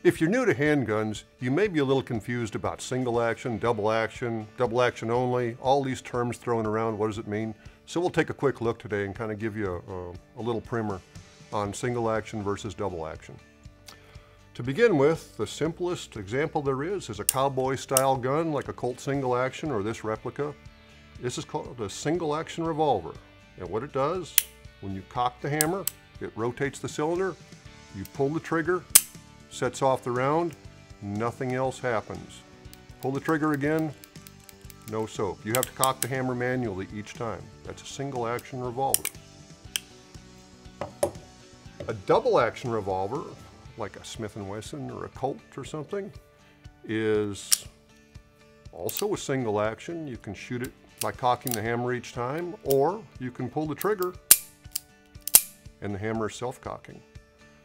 If you're new to handguns, you may be a little confused about single action, double action only, all these terms thrown around, what does it mean? So we'll take a quick look today and kind of give you a little primer on single action versus double action. To begin with, the simplest example there is a cowboy style gun like a Colt single action or this replica. This is called a single action revolver. And what it does, when you cock the hammer, it rotates the cylinder, you pull the trigger, sets off the round, nothing else happens. Pull the trigger again, no soap. You have to cock the hammer manually each time. That's a single action revolver. A double action revolver, like a Smith & Wesson or a Colt or something, is also a single action. You can shoot it by cocking the hammer each time, or you can pull the trigger and the hammer is self-cocking.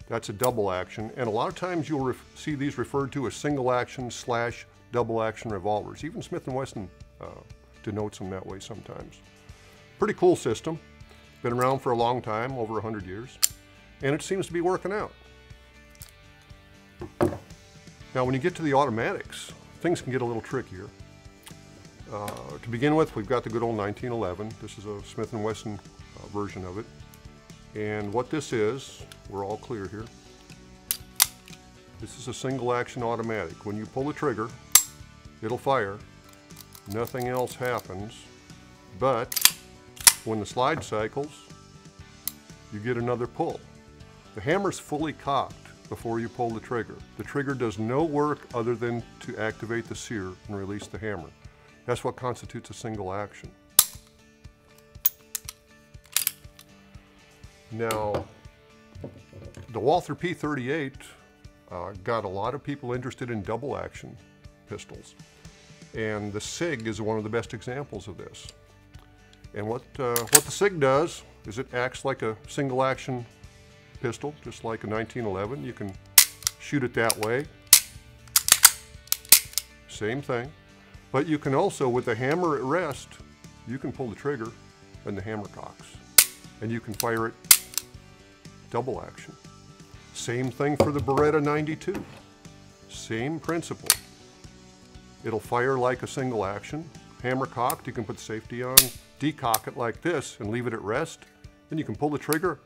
That's a double action, and a lot of times you'll see these referred to as single action / double action revolvers. Even Smith & Wesson denotes them that way sometimes. Pretty cool system. Been around for a long time, over 100 years, and it seems to be working out. Now when you get to the automatics, things can get a little trickier. To begin with, we've got the good old 1911. This is a Smith & Wesson version of it. And what this is, we're all clear here. This is a single action automatic. When you pull the trigger, it'll fire. Nothing else happens. But when the slide cycles, you get another pull. The hammer's fully cocked before you pull the trigger. The trigger does no work other than to activate the sear and release the hammer. That's what constitutes a single action. Now, the Walther P38 got a lot of people interested in double action pistols, and the SIG is one of the best examples of this. And what the SIG does is it acts like a single action pistol, just like a 1911. You can shoot it that way, same thing, but you can also, with the hammer at rest, you can pull the trigger and the hammer cocks, and you can fire it double action. Same thing for the Beretta 92. Same principle. It'll fire like a single action. Hammer cocked, you can put the safety on, decock it like this and leave it at rest. Then you can pull the trigger,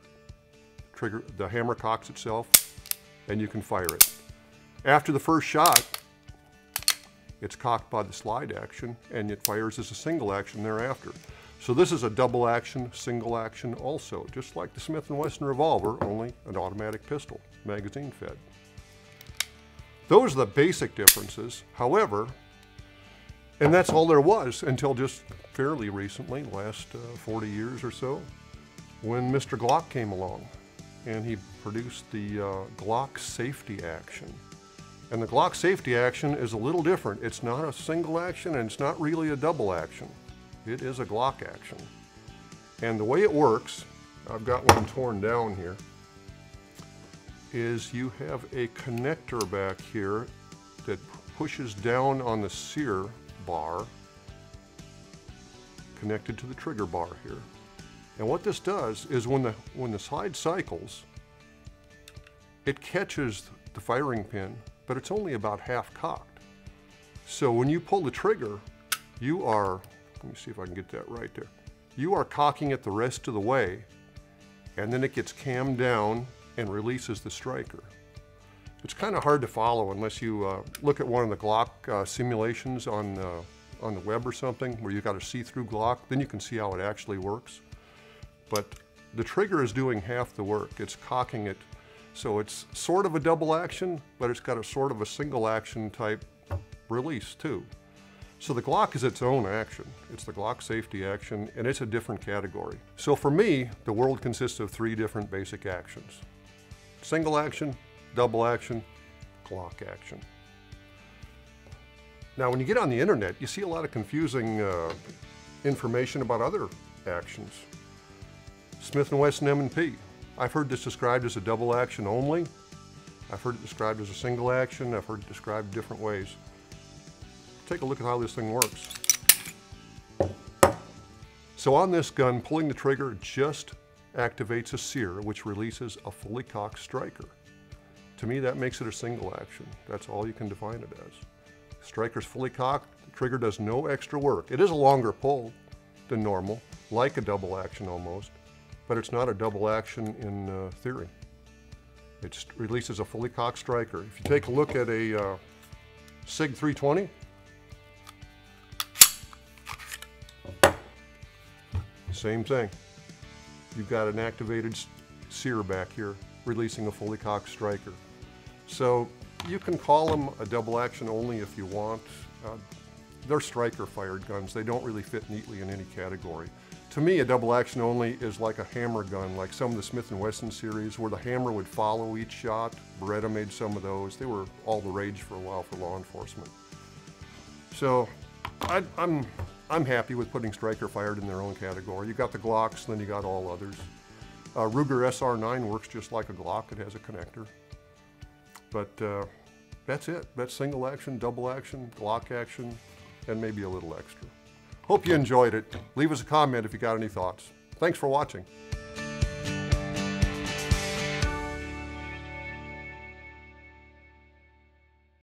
the hammer cocks itself, and you can fire it. After the first shot, it's cocked by the slide action and it fires as a single action thereafter. So this is a double action, single action also, just like the Smith & Wesson revolver, only an automatic pistol, magazine fed. Those are the basic differences. However, and that's all there was until just fairly recently, last 40 years or so, when Mr. Glock came along and he produced the Glock Safe Action. And the Glock Safe Action is a little different. It's not a single action and it's not really a double action. It is a Glock action. And the way it works, I've got one torn down here, is you have a connector back here that pushes down on the sear bar connected to the trigger bar here. And what this does is when the slide cycles, it catches the firing pin, but it's only about half cocked. So when you pull the trigger, you are, let me see if I can get that right there. You are cocking it the rest of the way, and then it gets cammed down and releases the striker. It's kind of hard to follow unless you look at one of the Glock simulations on the web or something, where you've got a see-through Glock. Then you can see how it actually works. But the trigger is doing half the work. It's cocking it. So it's sort of a double action, but it's got a sort of a single action type release too. So the Glock is its own action. It's the Glock Safety Action, and it's a different category. So for me, the world consists of 3 different basic actions: single action, double action, Glock action. Now when you get on the internet, you see a lot of confusing information about other actions. Smith & Wesson MP. I've heard this described as a double action only. I've heard it described as a single action. I've heard it described different ways. Take a look at how this thing works. So on this gun, pulling the trigger just activates a sear, which releases a fully cocked striker. To me, that makes it a single action. That's all you can define it as. Striker's fully cocked, the trigger does no extra work. It is a longer pull than normal, like a double action almost, but it's not a double action in theory. It releases a fully cocked striker. If you take a look at a SIG 320, same thing. You've got an activated sear back here, releasing a fully cocked striker. So you can call them a double action only if you want. They're striker fired guns. They don't really fit neatly in any category. To me, a double action only is like a hammer gun, like some of the Smith & Wesson series where the hammer would follow each shot. Beretta made some of those. They were all the rage for a while for law enforcement. So I'm happy with putting striker fired in their own category. You got the Glocks, then you got all others. Ruger SR9 works just like a Glock. It has a connector. But that's it. That's single action, double action, Glock action, and maybe a little extra. Hope you enjoyed it. Leave us a comment if you got any thoughts. Thanks for watching.